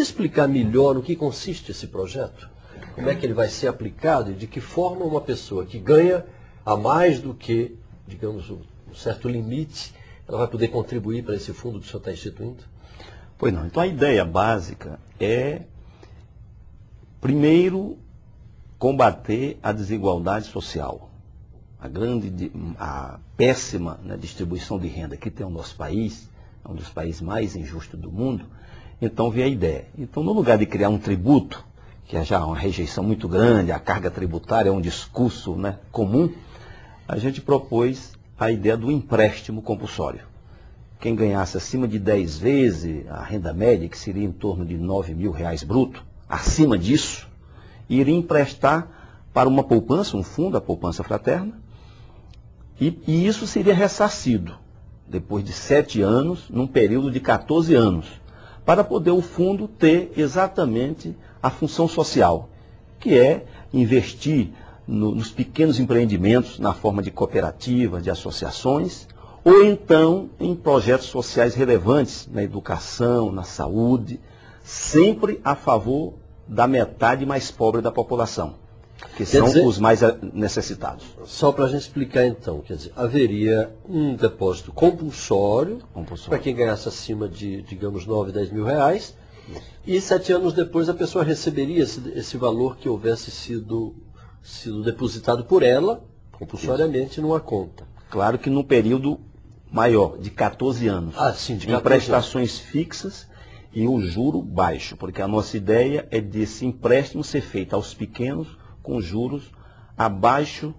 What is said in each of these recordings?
podia explicar melhor no que consiste esse projeto? Como é que ele vai ser aplicado e de que forma uma pessoa que ganha a mais do que, digamos, um certo limite, ela vai poder contribuir para esse fundo que o senhor está instituindo? Pois não. Então a ideia básica é, primeiro, combater a desigualdade social. A péssima, né, distribuição de renda que tem o nosso país, é um dos países mais injustos do mundo. Então veio a ideia. Então, no lugar de criar um tributo, que é já uma rejeição muito grande, a carga tributária é um discurso, né, comum, a gente propôs a ideia do empréstimo compulsório. Quem ganhasse acima de 10 vezes a renda média, que seria em torno de R$ 9.000 bruto, acima disso, iria emprestar para uma poupança, um fundo, a poupança fraterna, e isso seria ressarcido depois de 7 anos, num período de 14 anos, para poder o fundo ter exatamente a função social, que é investir nos pequenos empreendimentos, na forma de cooperativas, de associações, ou então em projetos sociais relevantes, na educação, na saúde, sempre a favor da metade mais pobre da população, que são os mais necessitados. Só para a gente explicar então, quer dizer, haveria um depósito compulsório. Para quem ganhasse acima de, digamos, 9, 10 mil reais, e 7 anos depois a pessoa receberia esse valor que houvesse sido depositado por ela, compulsoriamente, numa conta. Claro que num período maior, de 14 anos. Ah, sim, de 14 em prestações fixas e o juro baixo, porque a nossa ideia é desse empréstimo ser feito aos pequenos com juros abaixo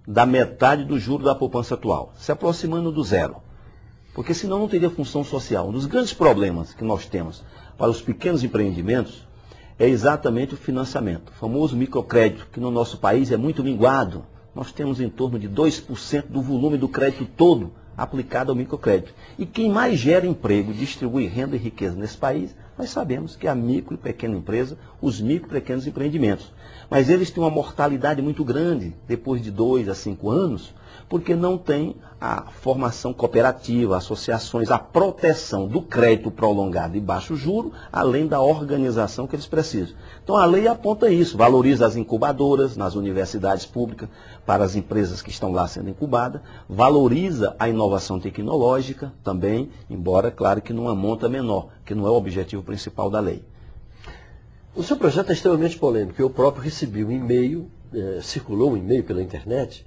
da metade do juro da poupança atual, se aproximando do zero. Porque senão não teria função social. Um dos grandes problemas que nós temos para os pequenos empreendimentos é exatamente o financiamento, o famoso microcrédito, que no nosso país é muito minguado. Nós temos em torno de 2% do volume do crédito todo aplicado ao microcrédito. E quem mais gera emprego, distribui renda e riqueza nesse país, nós sabemos que é a micro e pequena empresa, os micro e pequenos empreendimentos. Mas eles têm uma mortalidade muito grande, depois de 2 a 5 anos, porque não tem a formação cooperativa, associações, a proteção do crédito prolongado e baixo juro, além da organização que eles precisam. Então a lei aponta isso, valoriza as incubadoras nas universidades públicas, para as empresas que estão lá sendo incubadas, valoriza a inovação tecnológica também, embora, claro, que numa monta menor, que não é o objetivo principal da lei. O seu projeto é extremamente polêmico. Eu próprio recebi um e-mail, circulou um e-mail pela internet,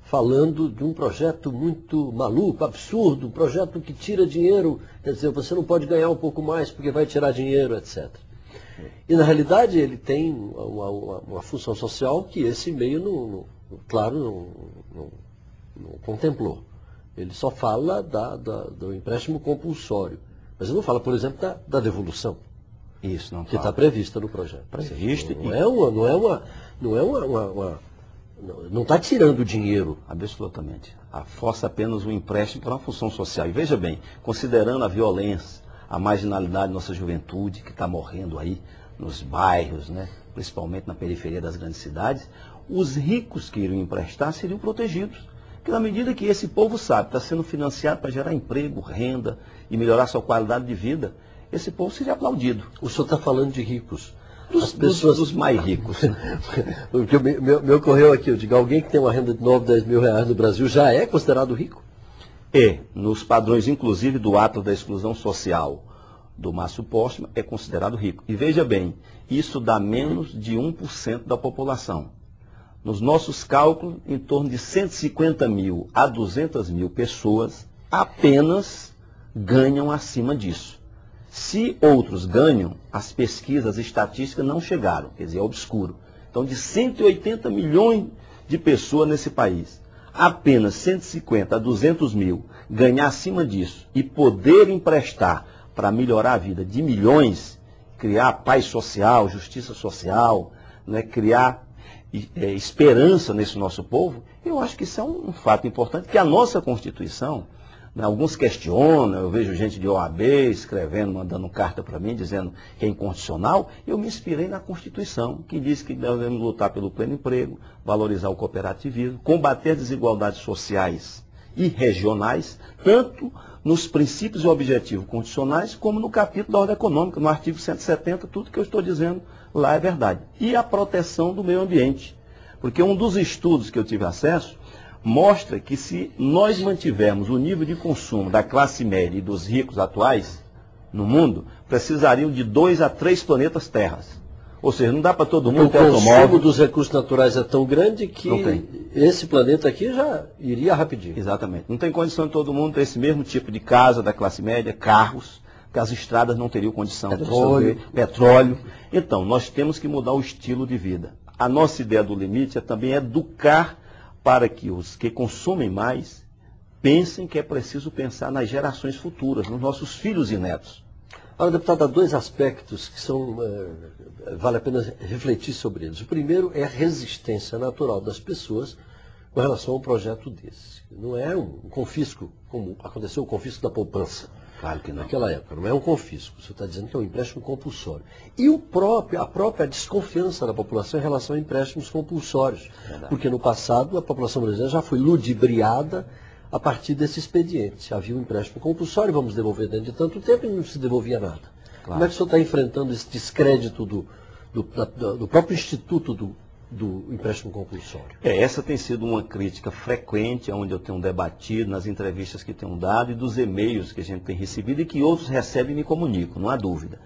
falando de um projeto muito maluco, absurdo, um projeto que tira dinheiro, quer dizer, você não pode ganhar um pouco mais porque vai tirar dinheiro, etc. E na realidade ele tem uma função social que esse e-mail, não contemplou. Ele só fala do empréstimo compulsório, mas ele não fala, por exemplo, da devolução. Isso, não que está prevista no projeto. Previsto. Não está tirando dinheiro. Absolutamente. Força apenas o empréstimo para uma função social. E veja bem, considerando a violência, a marginalidade da nossa juventude, que está morrendo aí nos bairros, né, principalmente na periferia das grandes cidades, os ricos que iriam emprestar seriam protegidos. Porque na medida que esse povo sabe, está sendo financiado para gerar emprego, renda e melhorar sua qualidade de vida, esse povo seria aplaudido. O senhor está falando de ricos. Dos mais ricos. O que me ocorreu aqui, eu digo, alguém que tem uma renda de 9, 10 mil reais no Brasil já é considerado rico? Nos padrões, inclusive, do ato da exclusão social do Márcio Postman, é considerado rico. E veja bem, isso dá menos de 1% da população. Nos nossos cálculos, em torno de 150 mil a 200 mil pessoas apenas ganham acima disso. Se outros ganham, as pesquisas, as estatísticas não chegaram, quer dizer, é obscuro. Então, de 180 milhões de pessoas nesse país, apenas 150 a 200 mil ganhar acima disso e poder emprestar para melhorar a vida de milhões, criar paz social, justiça social, né, criar esperança nesse nosso povo, eu acho que isso é um fato importante, que a nossa Constituição, alguns questionam, eu vejo gente de OAB escrevendo, mandando carta para mim, dizendo que é inconstitucional. Eu me inspirei na Constituição, que diz que devemos lutar pelo pleno emprego, valorizar o cooperativismo, combater desigualdades sociais e regionais, tanto nos princípios e objetivos constitucionais, como no capítulo da ordem econômica, no artigo 170, tudo que eu estou dizendo lá é verdade. E a proteção do meio ambiente. Porque um dos estudos que eu tive acesso mostra que se nós mantivermos o nível de consumo da classe média e dos ricos atuais no mundo, precisariam de 2 a 3 planetas Terras. Ou seja, não dá para todo mundo ter automóvel. O consumo dos recursos naturais é tão grande que esse planeta aqui já iria rapidinho. Exatamente. Não tem condição de todo mundo ter esse mesmo tipo de casa da classe média, carros, porque as estradas não teriam condição de absorver petróleo. Então, nós temos que mudar o estilo de vida. A nossa ideia do limite é também educar para que os que consomem mais pensem que é preciso pensar nas gerações futuras, nos nossos filhos e netos. Agora, deputado, há 2 aspectos que vale a pena refletir sobre eles. O primeiro é a resistência natural das pessoas com relação a um projeto desse. Não é um confisco, como aconteceu o confisco da poupança. Claro que não. Naquela época, não é um confisco. Você está dizendo que é um empréstimo compulsório. E a própria desconfiança da população em relação a empréstimos compulsórios. Verdade. Porque no passado a população brasileira já foi ludibriada a partir desse expediente. Havia um empréstimo compulsório, vamos devolver dentro de tanto tempo e não se devolvia nada. Claro. Como é que o senhor está enfrentando esse descrédito do próprio instituto do empréstimo compulsório? Essa tem sido uma crítica frequente, onde eu tenho debatido, nas entrevistas que tenho dado e dos e-mails que a gente tem recebido e que outros recebem e me comunicam, não há dúvida.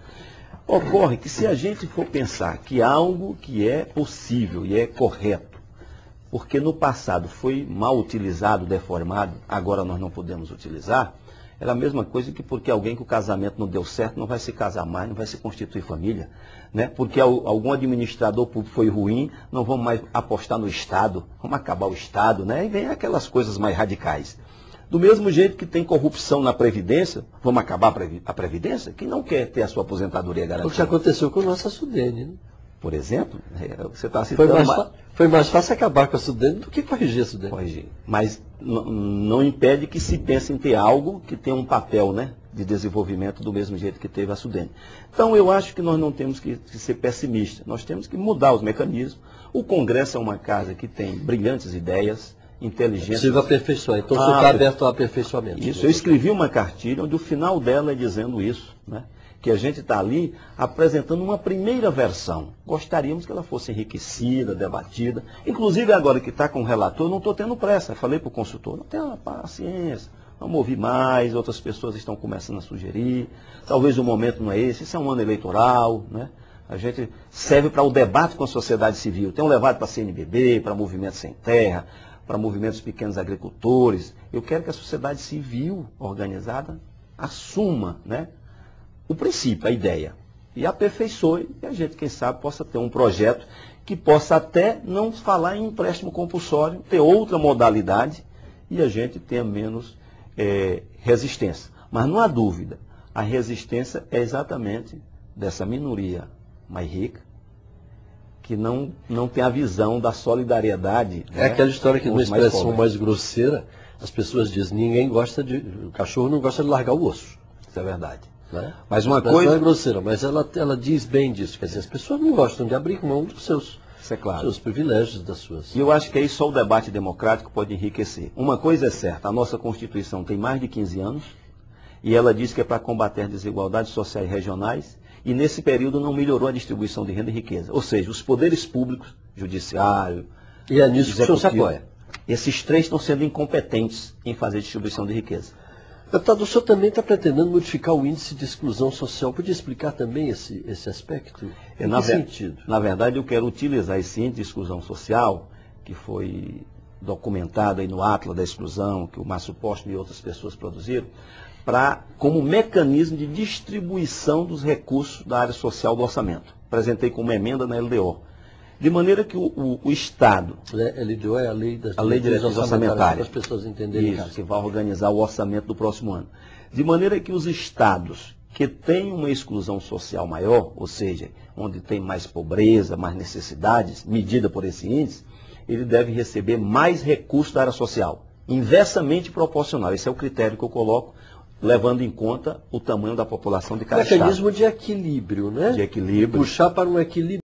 Ocorre que se a gente for pensar que algo que é possível e é correto, porque no passado foi mal utilizado, deformado, agora nós não podemos utilizar, era a mesma coisa que porque alguém que o casamento não deu certo não vai se casar mais, não vai se constituir família, né? Porque algum administrador público foi ruim, não vamos mais apostar no Estado, vamos acabar o Estado, né? E vem aquelas coisas mais radicais. Do mesmo jeito que tem corrupção na Previdência, vamos acabar a Previdência? Quem não quer ter a sua aposentadoria garantida? O que aconteceu com a nossa Sudene, né? Por exemplo, você está citando... Foi mais fácil acabar com a Sudene do que corrigir a Sudene. Corrigir. Mas não impede que se pense em ter algo que tenha um papel, né, de desenvolvimento do mesmo jeito que teve a Sudene. Então, eu acho que nós não temos que ser pessimistas. Nós temos que mudar os mecanismos. O Congresso é uma casa que tem brilhantes ideias, inteligência... É possível aperfeiçoar. Então, você está aberto ao aperfeiçoamento. Isso. Eu escrevi uma cartilha onde o final dela é dizendo isso, né? Que a gente está ali apresentando uma primeira versão. Gostaríamos que ela fosse enriquecida, debatida. Inclusive, agora que está com o relator, não estou tendo pressa. Falei para o consultor, não tenha paciência, vamos ouvir mais, outras pessoas estão começando a sugerir. Talvez o momento não é esse, isso é um ano eleitoral, né? A gente serve para o debate com a sociedade civil. Tem levado para a CNBB, para Movimento Sem Terra, para movimentos pequenos agricultores. Eu quero que a sociedade civil organizada assuma, né, o princípio, a ideia, e aperfeiçoe, e a gente, quem sabe, possa ter um projeto que possa até não falar em empréstimo compulsório, ter outra modalidade, e a gente tenha menos resistência. Mas não há dúvida, a resistência é exatamente dessa minoria mais rica, que não tem a visão da solidariedade. É, né, aquela história que, numa expressão mais grosseira, as pessoas dizem, o cachorro não gosta de largar o osso. Isso é verdade. Né? Mas uma coisa... Não é grosseira, mas ela diz bem disso. Quer dizer, as pessoas não gostam de abrir mão dos seus privilégios, das suas... E eu acho que aí só o debate democrático pode enriquecer. Uma coisa é certa, a nossa Constituição tem mais de 15 anos, e ela diz que é para combater desigualdades sociais e regionais, e nesse período não melhorou a distribuição de renda e riqueza. Ou seja, os poderes públicos, judiciário... E é nisso que o senhor se apoia. Esses 3 estão sendo incompetentes em fazer distribuição de riqueza. Deputado, o senhor também está pretendendo modificar o índice de exclusão social. Podia explicar também esse aspecto? Em que sentido? Na verdade, eu quero utilizar esse índice de exclusão social, que foi documentado aí no Atlas da Exclusão, que o Márcio Postman e outras pessoas produziram, como mecanismo de distribuição dos recursos da área social do orçamento. Apresentei como emenda na LDO. De maneira que o Estado... LDO é a Lei das Diretrizes Orçamentárias. Para as pessoas entenderem. Isso, que vai organizar o orçamento do próximo ano. De maneira que os Estados que têm uma exclusão social maior, ou seja, onde tem mais pobreza, mais necessidades, medida por esse índice, ele deve receber mais recursos da área social. Inversamente proporcional. Esse é o critério que eu coloco, levando em conta o tamanho da população de cada Estado. Mecanismo de equilíbrio, né? De equilíbrio. Puxar para um equilíbrio.